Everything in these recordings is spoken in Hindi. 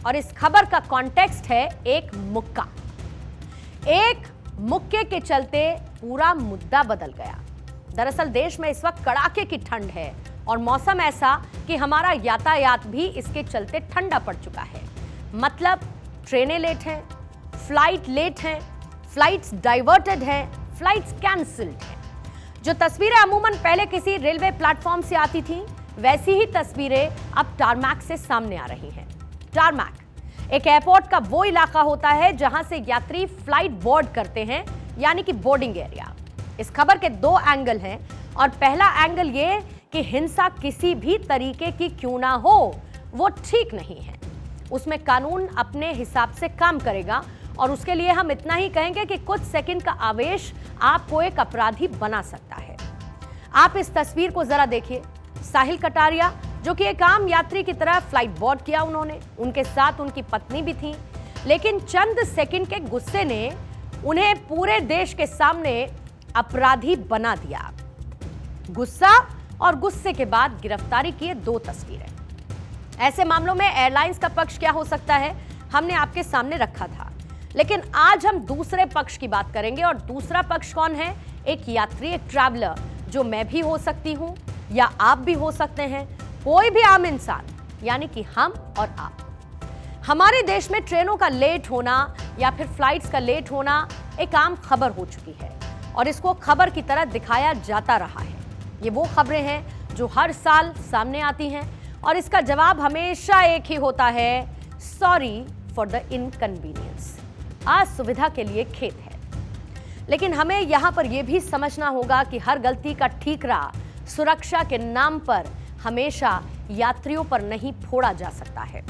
और इस खबर का कॉन्टेक्स्ट है एक मुक्का। एक मुक्के के चलते पूरा मुद्दा बदल गया। दरअसल देश में इस वक्त कड़ाके की ठंड है और मौसम ऐसा कि हमारा यातायात भी इसके चलते ठंडा पड़ चुका है। मतलब ट्रेनें लेट हैं, फ्लाइट लेट हैं, फ्लाइट्स डाइवर्टेड हैं, फ्लाइट्स कैंसिल्ड हैं। जो तस्वीरें अमूमन पहले किसी रेलवे प्लेटफॉर्म से आती थीं, वैसी ही तस्वीरें अब टारमैक से सामने आ रही हैं। टारमैक एक एयरपोर्ट का वो इलाका होता है जहां से यात्री फ्लाइट बोर्ड करते हैं, यानी कि बोर्डिंग एरिया। इस खबर के दो एंगल हैं और पहला एंगल ये कि हिंसा किसी भी तरीके की क्यों ना हो, वो ठीक नहीं है। उसमें कानून अपने हिसाब से काम करेगा और उसके लिए हम इतना ही कहेंगे कि कुछ सेकंड का आवेश आपको एक अपराधी बना सकता है। आप इस तस्वीर को जरा देखिए। साहिल कटारिया, जो कि एक आम यात्री की तरह फ्लाइट बोर्ड किया उन्होंने, उनके साथ उनकी पत्नी भी थी, लेकिन चंद सेकंड के गुस्से ने उन्हें पूरे देश के सामने अपराधी बना दिया। गुस्सा और गुस्से के बाद गिरफ्तारी की दो तस्वीरें। ऐसे मामलों में एयरलाइंस का पक्ष क्या हो सकता है, हमने आपके सामने रखा था, लेकिन आज हम दूसरे पक्ष की बात करेंगे। और दूसरा पक्ष कौन है? एक यात्री, एक ट्रैवलर, जो मैं भी हो सकती हूं या आप भी हो सकते हैं, कोई भी आम इंसान, यानी कि हम और आप। हमारे देश में ट्रेनों का लेट होना या फिर फ्लाइट्स का लेट होना एक आम खबर हो चुकी है और इसको खबर की तरह दिखाया जाता रहा है। ये वो खबरें हैं जो हर साल सामने आती हैं और इसका जवाब हमेशा एक ही होता है, सॉरी फॉर द इनकन्वीनियंस। असुविधा के लिए खेद है। लेकिन हमें यहां पर यह भी समझना होगा कि हर गलती का ठीकरा सुरक्षा के नाम पर हमेशा यात्रियों पर नहीं फोड़ा जा सकता है।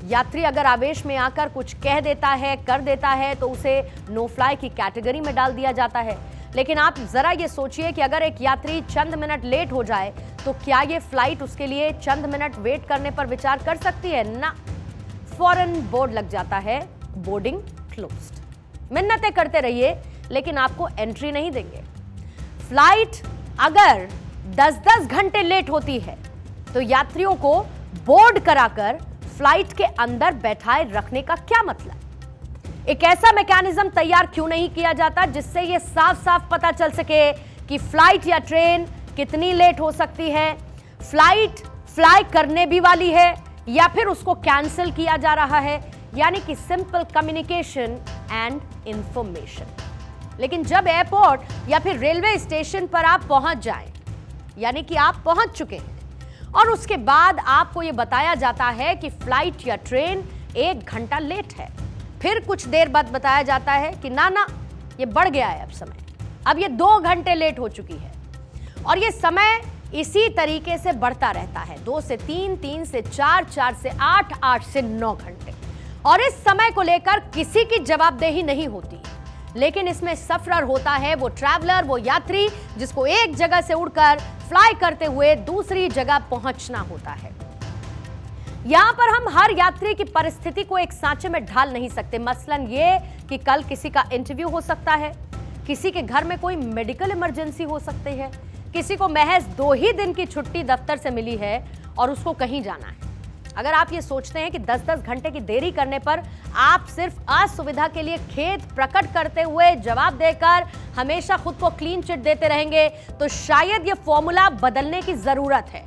यात्री अगर आवेश में आकर कुछ कह देता है, कर देता है, तो उसे नो फ्लाई की कैटेगरी में डाल दिया जाता है। लेकिन आप जरा ये सोचिए कि अगर एक यात्री चंद मिनट लेट हो जाए तो क्या ये फ्लाइट उसके लिए चंद मिनट वेट करने पर विचार कर सकती है? ना, फौरन बोर्ड लग जाता है, बोर्डिंग क्लोज्ड। मिन्नतें करते रहिए लेकिन आपको एंट्री नहीं देंगे। फ्लाइट अगर 10-10 घंटे लेट होती है तो यात्रियों को बोर्ड कराकर फ्लाइट के अंदर बैठाए रखने का क्या मतलब? एक ऐसा मैकेनिज्म तैयार क्यों नहीं किया जाता जिससे यह साफ साफ पता चल सके कि फ्लाइट या ट्रेन कितनी लेट हो सकती है, फ्लाइट फ्लाई करने भी वाली है या फिर उसको कैंसिल किया जा रहा है, यानी कि सिंपल कम्युनिकेशन एंड इंफॉर्मेशन। लेकिन जब एयरपोर्ट या फिर रेलवे स्टेशन पर आप पहुंच जाएं, यानी कि आप पहुंच चुके हैं और उसके बाद आपको यह बताया जाता है कि फ्लाइट या ट्रेन 1 घंटा लेट है, फिर कुछ देर बाद बताया जाता है कि ना ये बढ़ गया है, अब समय, अब ये 2 घंटे लेट हो चुकी है। और ये समय इसी तरीके से बढ़ता रहता है, 2 से 3, 3 से 4, 4 से 8, 8 से 9 घंटे। और इस समय को लेकर किसी की जवाबदेही नहीं होती, लेकिन इसमें सफरर होता है वो ट्रैवलर, वो यात्री जिसको एक जगह से उड़कर फ्लाई करते हुए दूसरी जगह पहुंचना होता है। यहां पर हम हर यात्री की परिस्थिति को एक सांचे में ढाल नहीं सकते। मसलन ये कि कल किसी का इंटरव्यू हो सकता है, किसी के घर में कोई मेडिकल इमरजेंसी हो सकती है, किसी को महज 2 ही दिन की छुट्टी दफ्तर से मिली है और उसको कहीं जाना है। अगर आप ये सोचते हैं कि 10-10 घंटे की देरी करने पर आप सिर्फ असुविधा के लिए खेद प्रकट करते हुए जवाब देकर हमेशा खुद को क्लीन चिट देते रहेंगे, तो शायद ये फॉर्मूला बदलने की जरूरत है।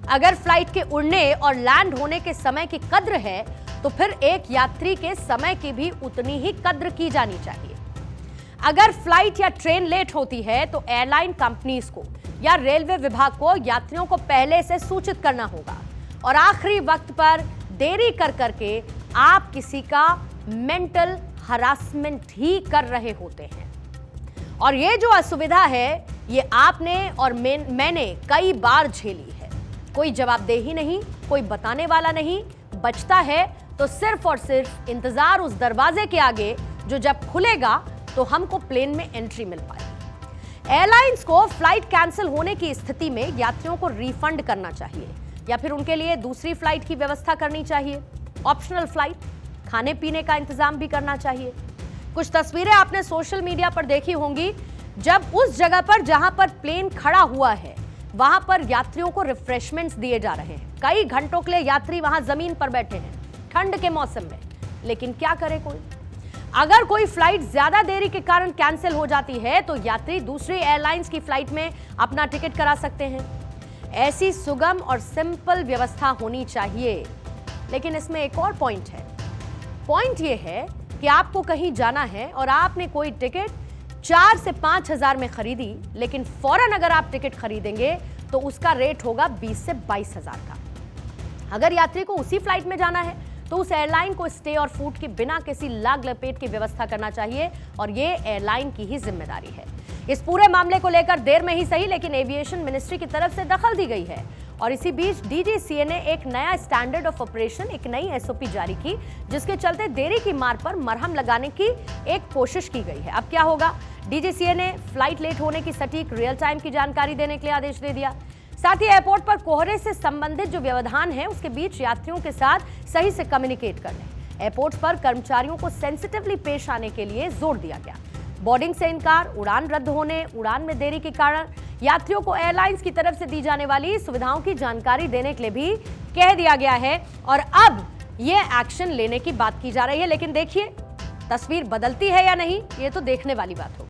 अगर फ्लाइट के उड़ने और लैंड होने के समय की कद्र है तो फिर एक यात्री के समय की भी उतनी ही कद्र की जानी चाहिए। अगर फ्लाइट या ट्रेन लेट होती है तो एयरलाइन कंपनीज को या रेलवे विभाग को यात्रियों को पहले से सूचित करना होगा और आखिरी वक्त पर देरी कर करके आप किसी का मेंटल हरासमेंट ही कर रहे होते हैं। और ये जो असुविधा है ये आपने और मैंने कई बार झेली है। कोई जवाबदेही नहीं, कोई बताने वाला नहीं, बचता है तो सिर्फ और सिर्फ इंतजार उस दरवाजे के आगे जो जब खुलेगा तो हमको प्लेन में एंट्री मिल पाएगी। एयरलाइंस को फ्लाइट कैंसिल होने की स्थिति में यात्रियों को रिफंड करना चाहिए या फिर उनके लिए दूसरी फ्लाइट की व्यवस्था करनी चाहिए, ऑप्शनल फ्लाइट, खाने पीने का इंतजाम भी करना चाहिए। कुछ तस्वीरें आपने सोशल मीडिया पर देखी होंगी, जब उस जगह पर जहां पर प्लेन खड़ा हुआ है वहां पर यात्रियों को रिफ्रेशमेंट्स दिए जा रहे हैं। कई घंटों के लिए यात्री वहां जमीन पर बैठे हैं, ठंड के मौसम में। लेकिन क्या करे कोई? अगर कोई फ्लाइट ज्यादा देरी के कारण कैंसिल हो जाती है तो यात्री दूसरी एयरलाइंस की फ्लाइट में अपना टिकट करा सकते हैं। ऐसी सुगम और सिंपल व्यवस्था होनी चाहिए। लेकिन इसमें एक और पॉइंट है। पॉइंट यह है कि आपको कहीं जाना है और आपने कोई टिकट 4 से 5 हजार में खरीदी, लेकिन फौरन अगर आप टिकट खरीदेंगे तो उसका रेट होगा 20 से 22 हजार का। अगर यात्री को उसी फ्लाइट में जाना है तो उस एयरलाइन को स्टे और फूड की बिना किसी लाग लपेट की व्यवस्था करना चाहिए और ये एयरलाइन की ही जिम्मेदारी है। इस पूरे मामले को लेकर देर में ही सही लेकिन एविएशन मिनिस्ट्री की तरफ से दखल दी गई है और इसी बीच डीजीसीए ने एक नया स्टैंडर्ड ऑफ ऑपरेशन, एक नई एसओपी जारी की, जिसके चलते देरी की मार पर मरहम लगाने की एक कोशिश की गई है। अब क्या होगा? डीजीसीए ने फ्लाइट लेट होने की सटीक रियल टाइम की जानकारी देने के लिए आदेश दे दिया। साथ ही एयरपोर्ट पर कोहरे से संबंधित जो व्यवधान है उसके बीच यात्रियों के साथ सही से कम्युनिकेट करने, एयरपोर्ट पर कर्मचारियों को सेंसिटिवली पेश आने के लिए जोर दिया गया। बोर्डिंग से इनकार, उड़ान रद्द होने, उड़ान में देरी के कारण यात्रियों को एयरलाइंस की तरफ से दी जाने वाली सुविधाओं की जानकारी देने के लिए भी कह दिया गया है और अब ये एक्शन लेने की बात की जा रही है। लेकिन देखिए, तस्वीर बदलती है या नहीं, ये तो देखने वाली बात होगी।